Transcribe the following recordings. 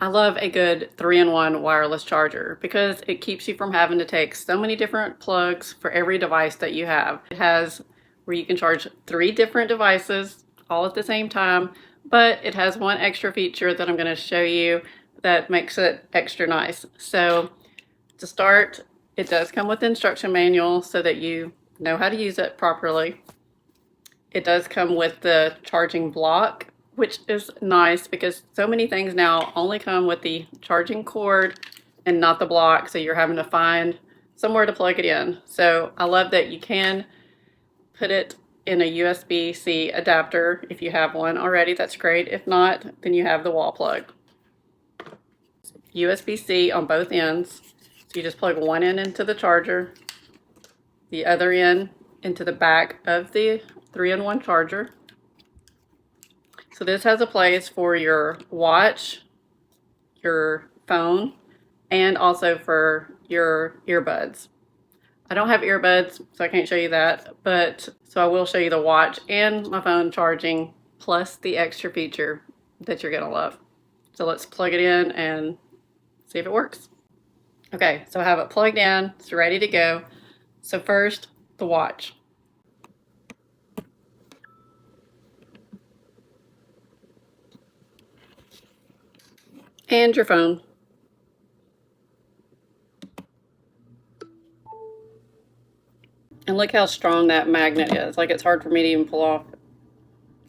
I love a good 3-in-1 wireless charger because it keeps you from having to take so many different plugs for every device that you have. It has where you can charge 3 different devices all at the same time, but it has one extra feature that I'm going to show you that makes it extra nice. So to start, it does come with the instruction manual so that you know how to use it properly. It does come with the charging block, which is nice because so many things now only come with the charging cord and not the block, so you're having to find somewhere to plug it in. So I love that you can put it in a USB-C adapter. If you have one already, that's great. If not, then you have the wall plug. USB-C on both ends. So you just plug one end into the charger, the other end into the back of the 3-in-1 charger. So this has a place for your watch, your phone, and also for your earbuds. I don't have earbuds, so I can't show you that, but so I will show you the watch and my phone charging, plus the extra feature that you're gonna love. So let's plug it in and see if it works. Okay, so I have it plugged in, it's ready to go. So first, the watch. And your phone. And look how strong that magnet is. Like, it's hard for me to even pull off.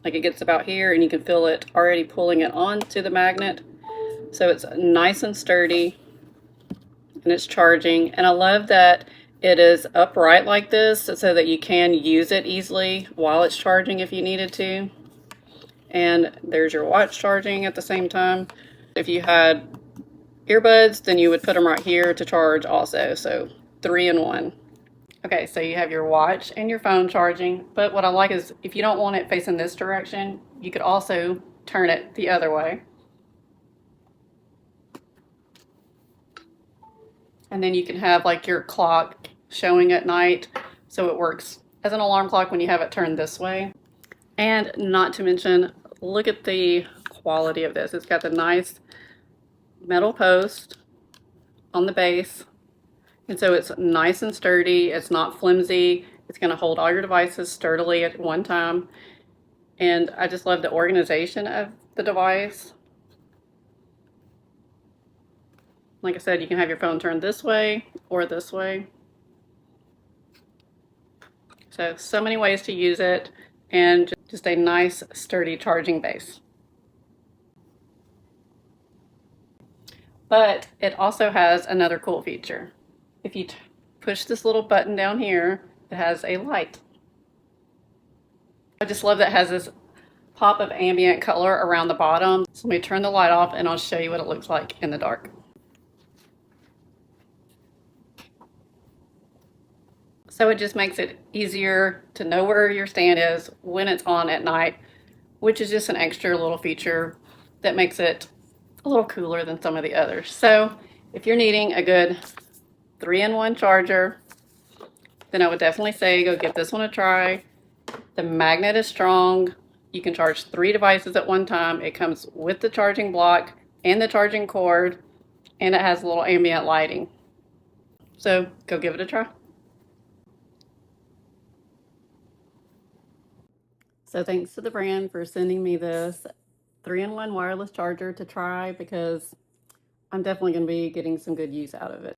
Like, it gets about here and you can feel it already pulling it onto the magnet. So it's nice and sturdy and it's charging. And I love that it is upright like this so that you can use it easily while it's charging if you needed to. And there's your watch charging at the same time. If you had earbuds, then you would put them right here to charge also. So 3-in-1. Okay, so you have your watch and your phone charging, but what I like is if you don't want it facing this direction, you could also turn it the other way. And then you can have like your clock showing at night, so it works as an alarm clock when you have it turned this way. And not to mention, look at the quality of this. It's got the nice metal post on the base. And so it's nice and sturdy. It's not flimsy. It's going to hold all your devices sturdily at one time. And I just love the organization of the device. Like I said, you can have your phone turned this way or this way. So many ways to use it, and just a nice, sturdy charging base. But it also has another cool feature. If you push this little button down here, it has a light. I just love that it has this pop of ambient color around the bottom. So let me turn the light off and I'll show you what it looks like in the dark. So it just makes it easier to know where your stand is when it's on at night, which is just an extra little feature that makes it a little cooler than some of the others. So if you're needing a good 3-in-1 charger, then I would definitely say go give this one a try. The magnet is strong. You can charge 3 devices at one time. It comes with the charging block and the charging cord, and it has a little ambient lighting. So go give it a try. So thanks to the brand for sending me this 3-in-1 wireless charger to try, because I'm definitely going to be getting some good use out of it.